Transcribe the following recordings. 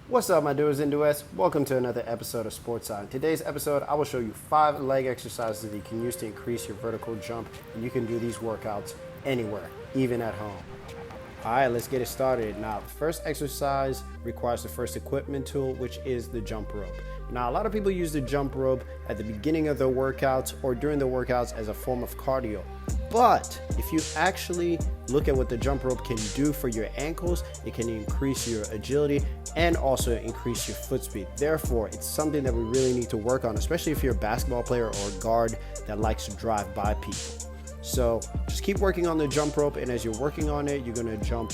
What's up, my doers and doettes? Welcome to another episode of SportsCy. In today's episode, I will show you 5 leg exercises that you can use to increase your vertical jump, and you can do these workouts anywhere, even at home. All right, let's get it started. Now, the first exercise requires the first equipment tool, which is the jump rope. Now, a lot of people use the jump rope at the beginning of their workouts or during the workouts as a form of cardio. But if you actually look at what the jump rope can do for your ankles, it can increase your agility and also increase your foot speed. Therefore, it's something that we really need to work on, especially if you're a basketball player or a guard that likes to drive by people. So just keep working on the jump rope, and as you're working on it, you're going to jump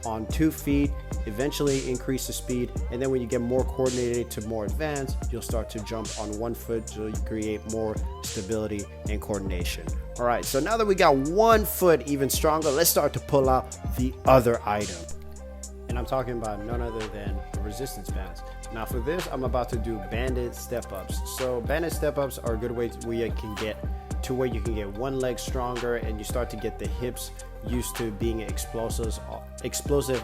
on 2 feet, eventually increase the speed, and then when you get more coordinated to more advanced, you'll start to jump on 1 foot so you create more stability and coordination. All right, so now that we got 1 foot even stronger, let's start to pull out the other item. And I'm talking about none other than the resistance bands. Now for this, I'm about to do banded step-ups. So banded step-ups are a good way where you can get to where you can get one leg stronger and you start to get the hips used to being explosive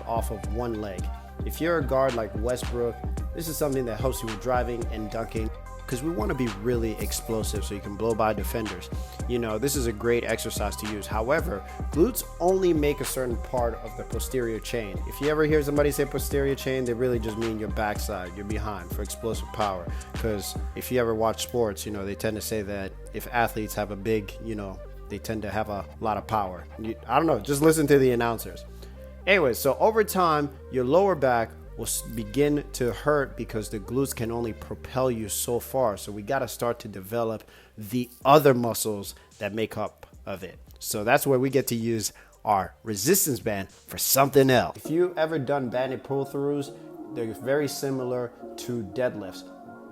off of one leg. If you're a guard like Westbrook, this is something that helps you with driving and dunking, because we want to be really explosive so you can blow by defenders. You know, this is a great exercise to use. However, glutes only make a certain part of the posterior chain. If you ever hear somebody say posterior chain, they really just mean your backside, your behind, for explosive power. Because if you ever watch sports, you know, they tend to say that if athletes have a big, they tend to have a lot of power. I don't know, just listen to the announcers. Anyway, so over time, your lower back will begin to hurt because the glutes can only propel you so far. So we got to start to develop the other muscles that make up of it. So that's where we get to use our resistance band for something else. If you've ever done banded pull-throughs, they're very similar to deadlifts.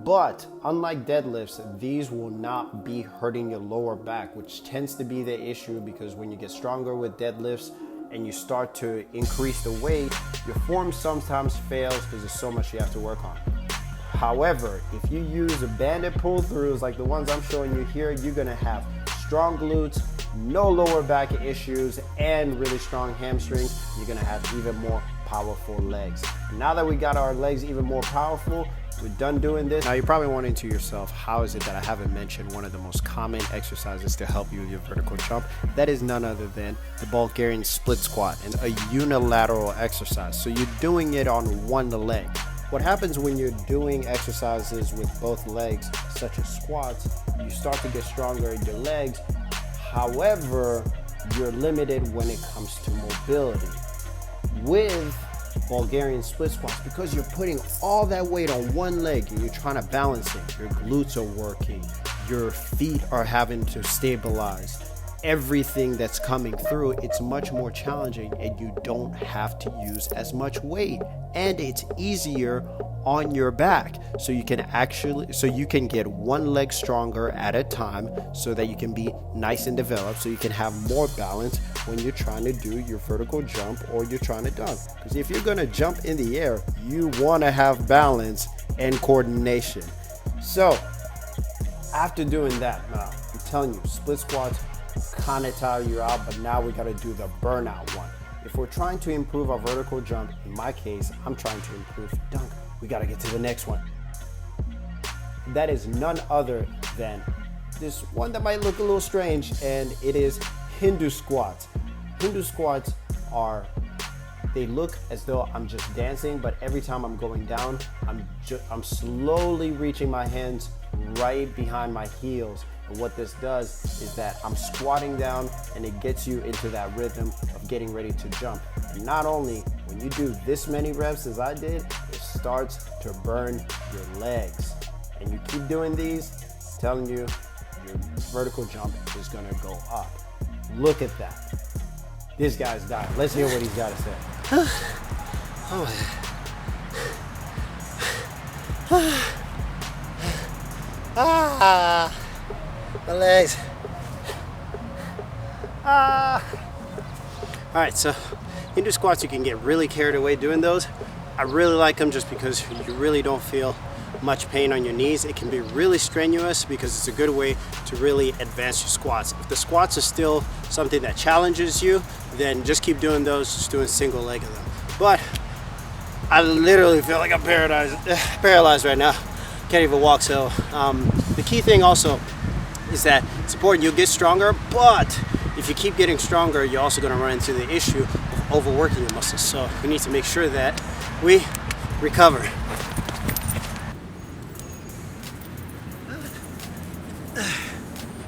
But unlike deadlifts, these will not be hurting your lower back, which tends to be the issue, because when you get stronger with deadlifts and you start to increase the weight, your form sometimes fails because there's so much you have to work on. However, if you use a banded pull-throughs like the ones I'm showing you here, you're gonna have strong glutes, no lower back issues, and really strong hamstrings. You're gonna have even more powerful legs. Now that we got our legs even more powerful, we're done doing this. Now you're probably wondering to yourself, how is it that I haven't mentioned one of the most common exercises to help you with your vertical jump? That is none other than the Bulgarian split squat, and a unilateral exercise. So you're doing it on one leg. What happens when you're doing exercises with both legs, such as squats, you start to get stronger in your legs. However, you're limited when it comes to mobility. With Bulgarian split squats, because you're putting all that weight on one leg and you're trying to balance it, your glutes are working, your feet are having to stabilize, everything that's coming through, it's much more challenging, and you don't have to use as much weight, and it's easier on your back, so you can get one leg stronger at a time, so that you can be nice and developed, so you can have more balance when you're trying to do your vertical jump or you're trying to dunk. Because if you're going to jump in the air, you want to have balance and coordination. So after doing that, now I'm telling you, split squats kind of tire you out, but now we got to do the burnout one. If we're trying to improve our vertical jump, in my case, I'm trying to improve dunk, we got to get to the next one. That is none other than this one that might look a little strange, and it is Hindu squats. Hindu squats they look as though I'm just dancing, but every time I'm going down, I'm slowly reaching my hands right behind my heels. And what this does is that I'm squatting down, and it gets you into that rhythm of getting ready to jump. And not only when you do this many reps as I did, it starts to burn your legs. And you keep doing these, I'm telling you, your vertical jump is gonna go up. Look at that. This guy's dying. Let's hear what he's got to say. My legs. All right, so Hindu squats, you can get really carried away doing those. I really like them just because you really don't feel much pain on your knees. It can be really strenuous because it's a good way to really advance your squats. If the squats are still something that challenges you, then just keep doing those, just doing single leg of them. But I literally feel like I'm paralyzed right now. Can't even walk. So the key thing also is that it's important you'll get stronger, but if you keep getting stronger, you're also going to run into the issue of overworking your muscles. So we need to make sure that we recover.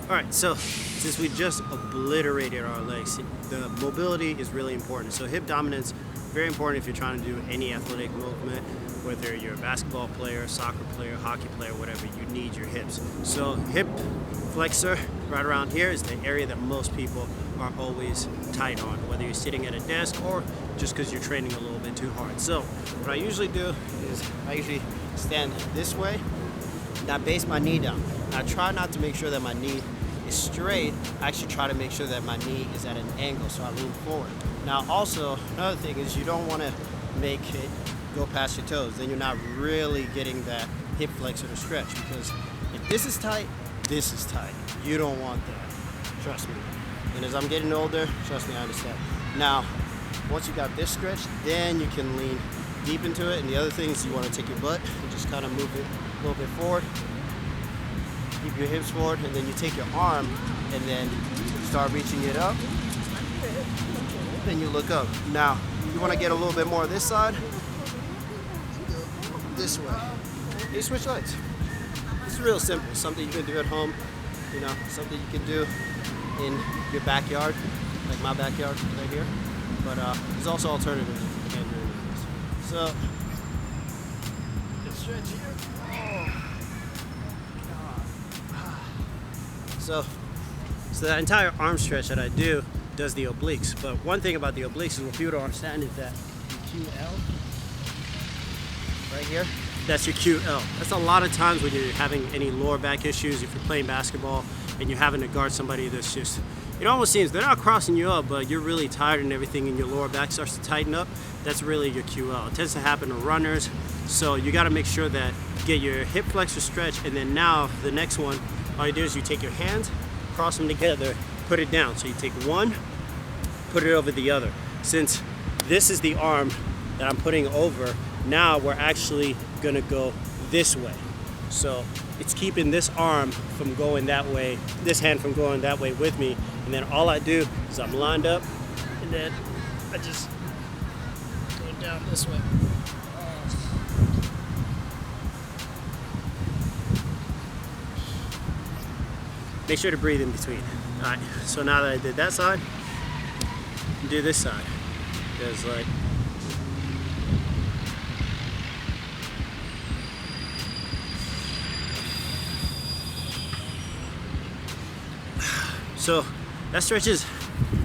All right, so since we just obliterated our legs, the mobility is really important. So hip dominance, very important if you're trying to do any athletic movement, whether you're a basketball player, soccer player, hockey player, whatever, you need your hips. So hip flexor right around here is the area that most people are always tight on, whether you're sitting at a desk or just because you're training a little bit too hard. So what I usually do is I usually stand this way and I base my knee down. And I try not to make sure that my knee is straight. I actually try to make sure that my knee is at an angle, so I lean forward. Now also, another thing is you don't want to make it go past your toes. Then you're not really getting that hip flexor to stretch, because if this is tight, this is tight. You don't want that. Trust me. And as I'm getting older, trust me, I understand. Now, once you got this stretched, then you can lean deep into it. And the other thing is you want to take your butt and just kind of move it a little bit forward. Keep your hips forward, and then you take your arm and then start reaching it up. Then you look up. Now, you want to get a little bit more of this side. This way. You switch legs. It's real simple. Something you can do at home. You know, something you can do in your backyard, like my backyard right here. But there's also alternatives if you can't do any of this. So, just stretch here. So that entire arm stretch that I do does the obliques. But one thing about the obliques is what people don't understand is that your QL, right here, that's your QL. That's a lot of times when you're having any lower back issues, if you're playing basketball and you're having to guard somebody that's just, it almost seems they're not crossing you up, but you're really tired and everything and your lower back starts to tighten up. That's really your QL. It tends to happen to runners. So you got to make sure that you get your hip flexor stretch, and then now the next one, all you do is you take your hands, cross them together, put it down. So you take one, put it over the other. Since this is the arm that I'm putting over, now we're actually gonna go this way. So it's keeping this arm from going that way, this hand from going that way with me. And then all I do is I'm lined up, and then I just go down this way. Make sure to breathe in between. All right, so now that I did that side, do this side. Because like, so that stretches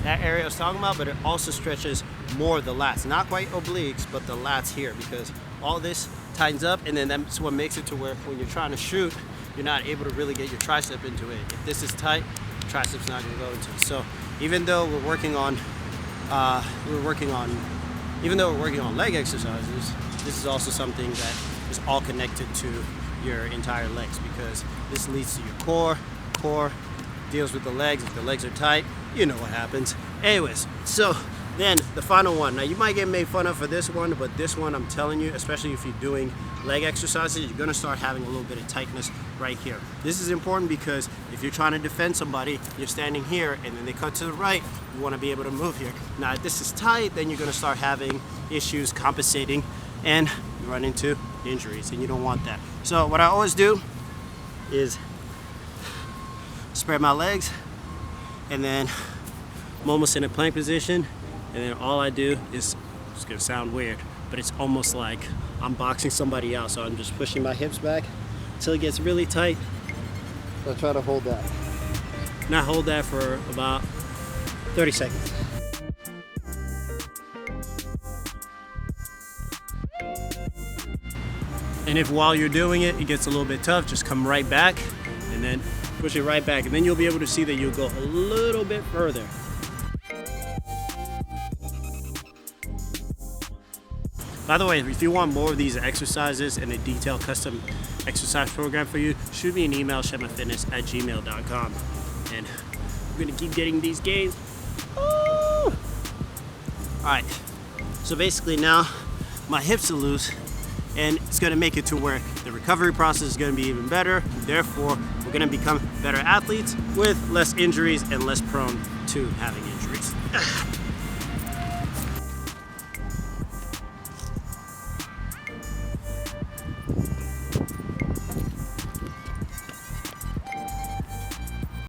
that area I was talking about, but it also stretches more of the lats. Not quite obliques, but the lats here, because all this tightens up, and then that's what makes it to where when you're trying to shoot, you're not able to really get your tricep into it. If this is tight, tricep's not going to go into it. So even though we're working on leg exercises, this is also something that is all connected to your entire legs, because this leads to your core deals with the legs. If the legs are tight, you know what happens. Anyways, so then the final one. Now you might get made fun of for this one, but this one, I'm telling you, especially if you're doing leg exercises, you're gonna start having a little bit of tightness right here. This is important because if you're trying to defend somebody, you're standing here and then they cut to the right, you wanna be able to move here. Now if this is tight, then you're gonna start having issues compensating and you run into injuries, and you don't want that. So what I always do is spread my legs, and then I'm almost in a plank position, and then all I do is, it's gonna sound weird, but it's almost like I'm boxing somebody out. So I'm just pushing my hips back until it gets really tight. So I try to hold that. And I hold that for about 30 seconds. And if while you're doing it, it gets a little bit tough, just come right back and then push it right back. And then you'll be able to see that you'll go a little bit further. By the way, if you want more of these exercises and a detailed custom exercise program for you, shoot me an email, shemafitness@gmail.com. And I'm gonna keep getting these gains. All right, so basically now my hips are loose, and it's going to make it to where the recovery process is going to be even better. Therefore, we're going to become better athletes with less injuries and less prone to having injuries.